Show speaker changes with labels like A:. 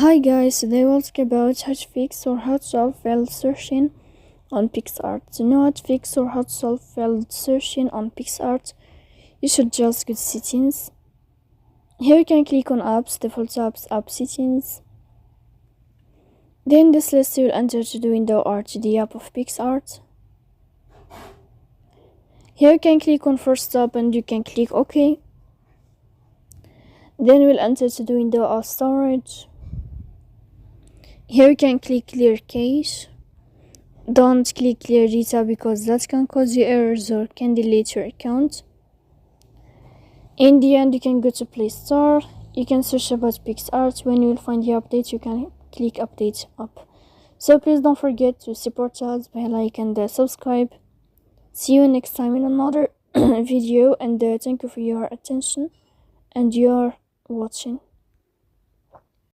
A: Hi guys, today we'll talk about how to fix or how to solve failed searching on Picsart. To know how to fix or how to solve failed searching on Picsart, you should just go to settings. Here you can click on apps, default apps, app settings. Then this list you will enter to the window or to the app of Picsart. Here you can click on first stop and you can click OK. Then we'll enter to the window of storage. Here you can click clear cache. Don't click clear data because that can cause you errors or can delete your account. In the end, you can go to Play Store. You can search about Picsart. When you will find the update, you can click update up. So please don't forget to support us by like and subscribe. See you next time in another video, and thank you for your attention and your watching.